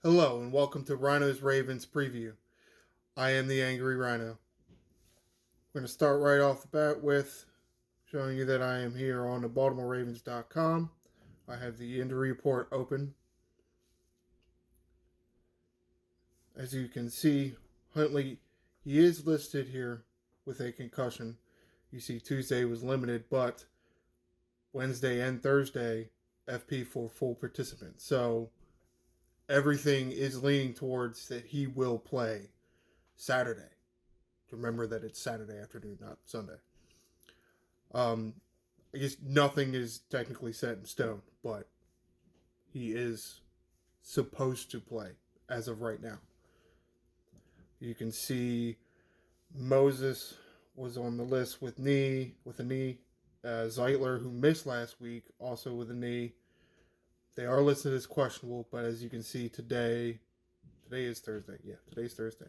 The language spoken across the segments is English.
Hello and welcome to Ryno's Ravens preview. I am the Angry Ryno. We're going to start right off the bat with showing you that I am here on the BaltimoreRavens.com. I have the injury report open. As you can see, Huntley, he is listed here with a concussion. You see Tuesday was limited, but Wednesday and Thursday, FP for full participants. So everything is leaning towards that he will play Saturday. Remember that it's Saturday afternoon, not Sunday. I guess nothing is technically set in stone, but he is supposed to play as of right now. You can see Moses was on the list with a knee. Zeitler, who missed last week, also with a knee. They are listed as questionable, but as you can see today is Thursday. Yeah, today's Thursday.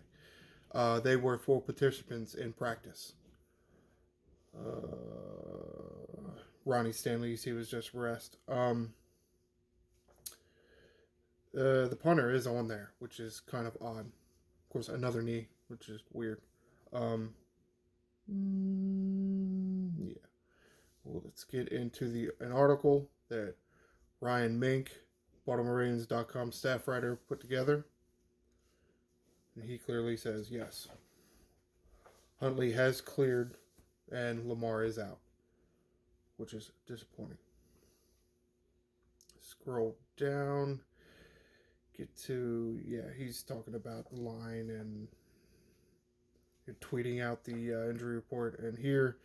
They were full participants in practice. Ronnie Stanley, you see, was just rest. The punter is on there, which is kind of odd. Of course, another knee, which is weird. Yeah. Well, let's get into an article that Ryan Mink, BaltimoreRavens.com staff writer, put together. And he clearly says yes. Huntley has cleared and Lamar is out, which is disappointing. Scroll down. Get to, yeah, he's talking about the line and tweeting out the injury report. And here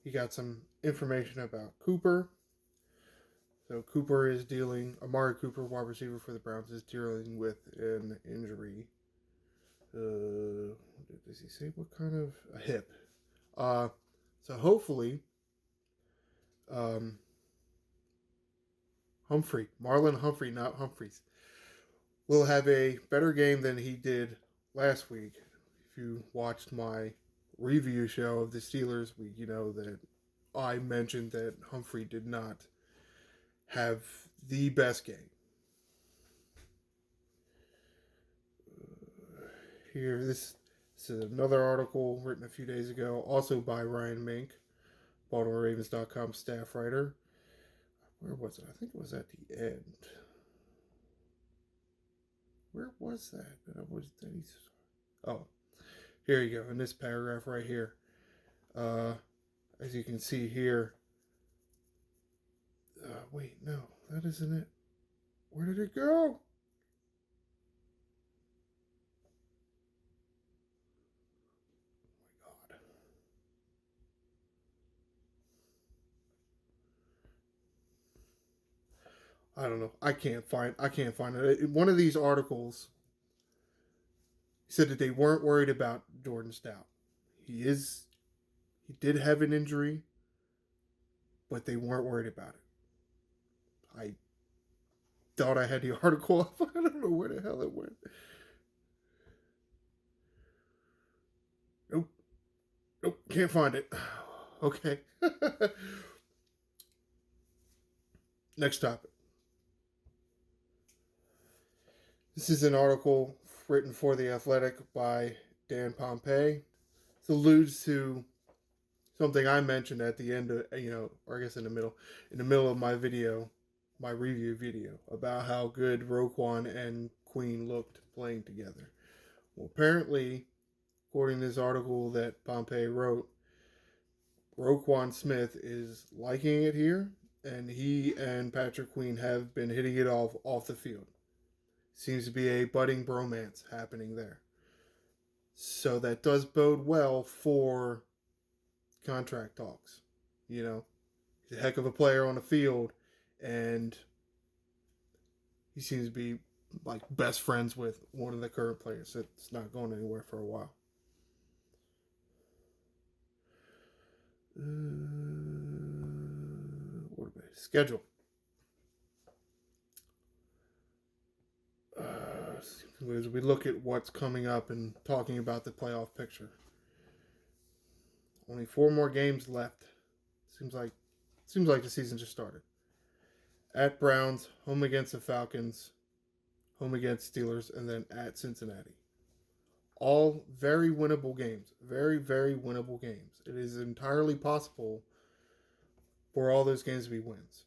he got some information about Cooper. So Cooper is Amari Cooper, wide receiver for the Browns, is dealing with an injury. Does he say what kind of? A hip. So hopefully, Marlon Humphrey, not Humphreys, will have a better game than he did last week. If you watched my review show of the Steelers week, you know that I mentioned that Humphrey did not have the best game. Here, this is another article written a few days ago, also by Ryan Mink, BaltimoreRavens.com staff writer. Where was it? I think it was at the end. Where was that? Oh, here you go. In this paragraph right here. As you can see here. Wait, no, that isn't it. Where did it go? Oh my God. I don't know. I can't find it. One of these articles said that they weren't worried about Jordan Stout. He did have an injury, but they weren't worried about it. I thought I had the article up. I don't know where the hell it went. Nope. Nope. Can't find it. Okay. Next topic. This is an article written for The Athletic by Dan Pompey. This alludes to something I mentioned at the end of, or I guess in the middle of my review video, about how good Roquan and Queen looked playing together. Well, apparently, according to this article that Pompey wrote, Roquan Smith is liking it here, and he and Patrick Queen have been hitting it off the field. Seems to be a budding bromance happening there. So that does bode well for contract talks. He's a heck of a player on the field, and he seems to be like best friends with one of the current players that's not going anywhere for a while. What about schedule? As we look at what's coming up and talking about the playoff picture, only 4 more games left. Seems like the season just started. At Browns, home against the Falcons, home against Steelers, and then at Cincinnati. All very winnable games. Very, very winnable games. It is entirely possible for all those games to be wins.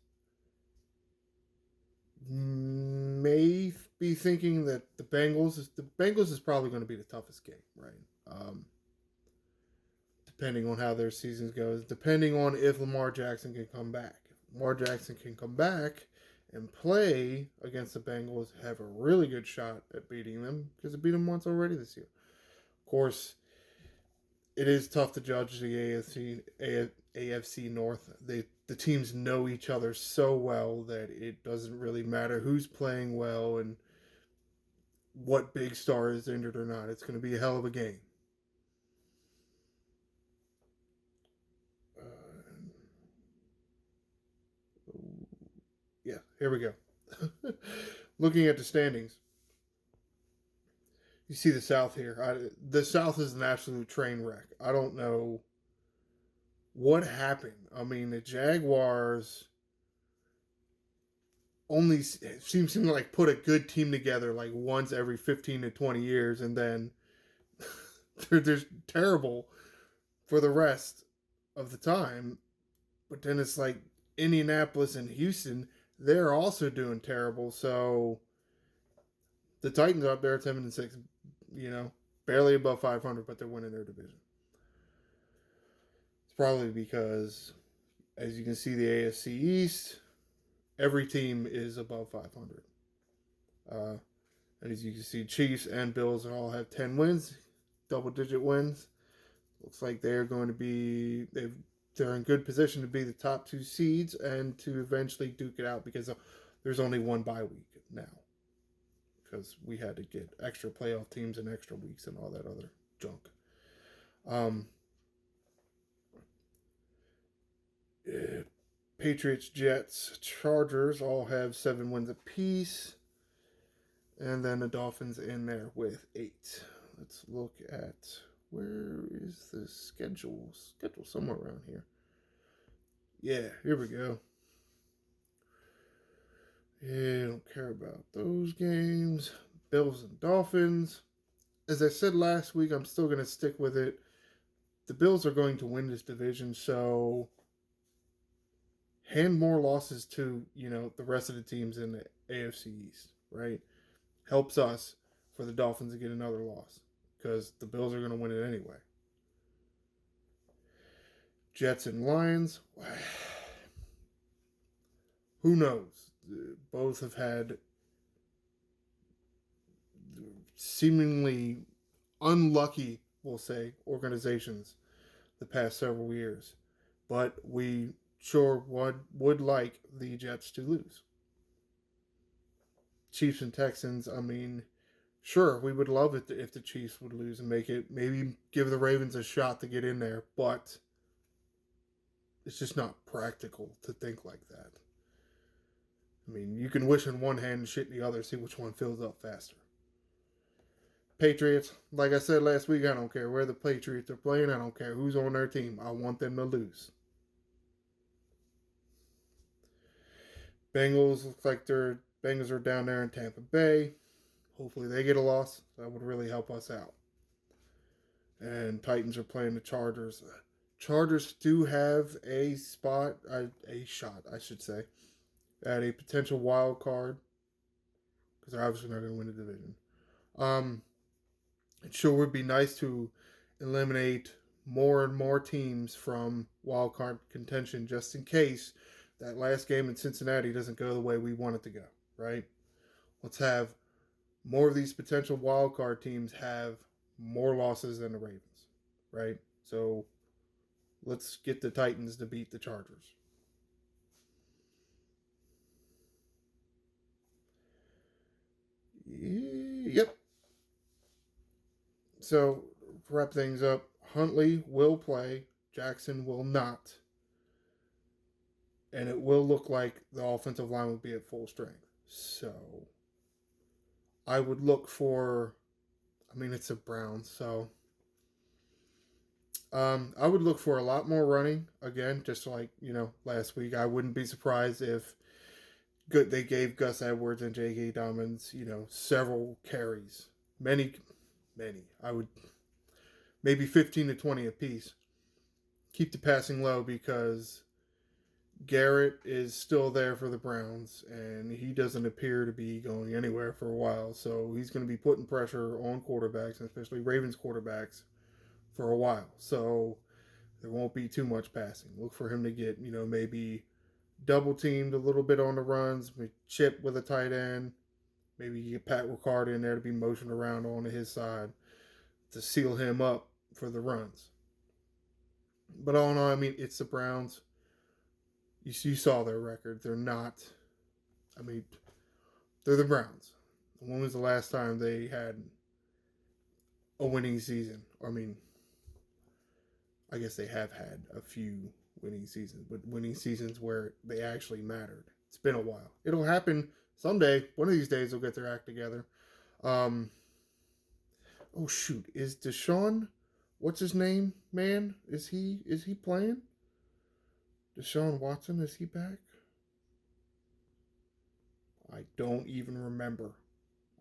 May be thinking that the Bengals is probably going to be the toughest game, right? Depending on how their season goes, depending on if Lamar Jackson can come back. If Lamar Jackson can come back and play against the Bengals, have a really good shot at beating them because they beat them once already this year. Of course, it is tough to judge the AFC North. The teams know each other so well that it doesn't really matter who's playing well and what big star is injured or not. It's going to be a hell of a game. Yeah, here we go. Looking at the standings, you see the South here. The South is an absolute train wreck. I don't know what happened. I mean, the Jaguars only seem to like put a good team together like once every 15 to 20 years, and then they're terrible for the rest of the time. But then it's like Indianapolis and Houston, they're also doing terrible. So the Titans are up there 7-6, barely above 500, but they're winning their division. It's probably because, as you can see, the AFC East, every team is above 500. And as you can see, Chiefs and Bills all have 10 wins, double-digit wins. Looks like they're going to be they're in good position to be the top two seeds and to eventually duke it out because there's only one bye week now because we had to get extra playoff teams and extra weeks and all that other junk. Patriots, Jets, Chargers all have 7 wins apiece. And then the Dolphins in there with 8. Let's look at where is the schedule? Schedule somewhere around here. Yeah, here we go. Yeah, don't care about those games. Bills and Dolphins. As I said last week, I'm still going to stick with it. The Bills are going to win this division, so hand more losses to, the rest of the teams in the AFC East, right? Helps us for the Dolphins to get another loss because the Bills are going to win it anyway. Jets and Lions, who knows? Both have had seemingly unlucky, we'll say, organizations the past several years. But we sure would like the Jets to lose. Chiefs and Texans, I mean, sure, we would love it if the Chiefs would lose and make it, maybe give the Ravens a shot to get in there, but it's just not practical to think like that. I mean, you can wish in one hand and shit in the other, see which one fills up faster. Patriots, like I said last week, I don't care where the Patriots are playing. I don't care who's on their team. I want them to lose. Bengals, looks like Bengals are down there in Tampa Bay. Hopefully they get a loss. That would really help us out. And Titans are playing the Chargers. Chargers do have a shot, I should say, at a potential wild card because they're obviously not going to win the division. It sure would be nice to eliminate more and more teams from wild card contention just in case that last game in Cincinnati doesn't go the way we want it to go, right? Let's have more of these potential wild card teams have more losses than the Ravens, right? So let's get the Titans to beat the Chargers. Yep. So, to wrap things up, Huntley will play, Jackson will not. And it will look like the offensive line will be at full strength. So, I would look for, it's a Browns, so I would look for a lot more running. Again, just like, last week. I wouldn't be surprised if good. They gave Gus Edwards and J.K. Dobbins, several carries, many, many. I would maybe 15 to 20 apiece. Keep the passing low because Garrett is still there for the Browns, and he doesn't appear to be going anywhere for a while. So he's going to be putting pressure on quarterbacks, especially Ravens quarterbacks, for a while. So there won't be too much passing. Look for him to get, maybe double teamed a little bit on the runs, chip with a tight end. Maybe you get Pat Ricard in there to be motioned around onto his side to seal him up for the runs. But all in all, I mean, it's the Browns. You saw their record. They're not, I mean, they're the Browns. When was the last time they had a winning season? I mean, I guess they have had a few winning seasons, but winning seasons where they actually mattered. It's been a while. It'll happen someday. One of these days they'll get their act together. Oh shoot, is Deshaun? What's his name? Man, is he playing? Deshaun Watson, is he back? I don't even remember.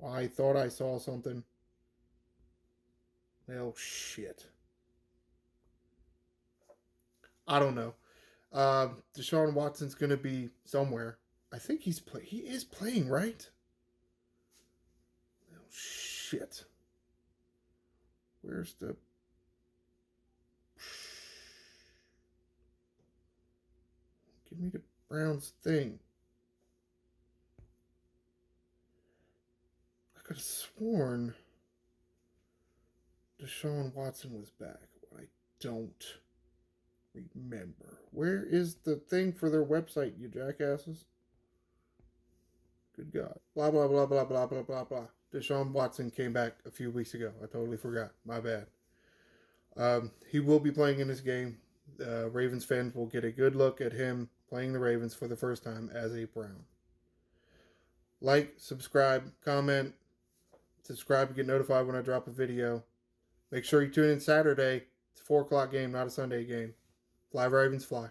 I thought I saw something. Well, shit. I don't know. Deshaun Watson's going to be somewhere. I think he is playing, right? Oh, shit. Where's the... Give me the Browns thing. I could have sworn Deshaun Watson was back, but I don't remember. Where is the thing for their website, you jackasses? Good God. Blah, blah, blah, blah, blah, blah, blah, blah. Deshaun Watson came back a few weeks ago. I totally forgot. My bad. He will be playing in this game. Ravens fans will get a good look at him playing the Ravens for the first time as a Brown. Like, subscribe, comment, subscribe to get notified when I drop a video. Make sure you tune in Saturday. It's a 4 o'clock game, not a Sunday game. Fly Ravens, fly.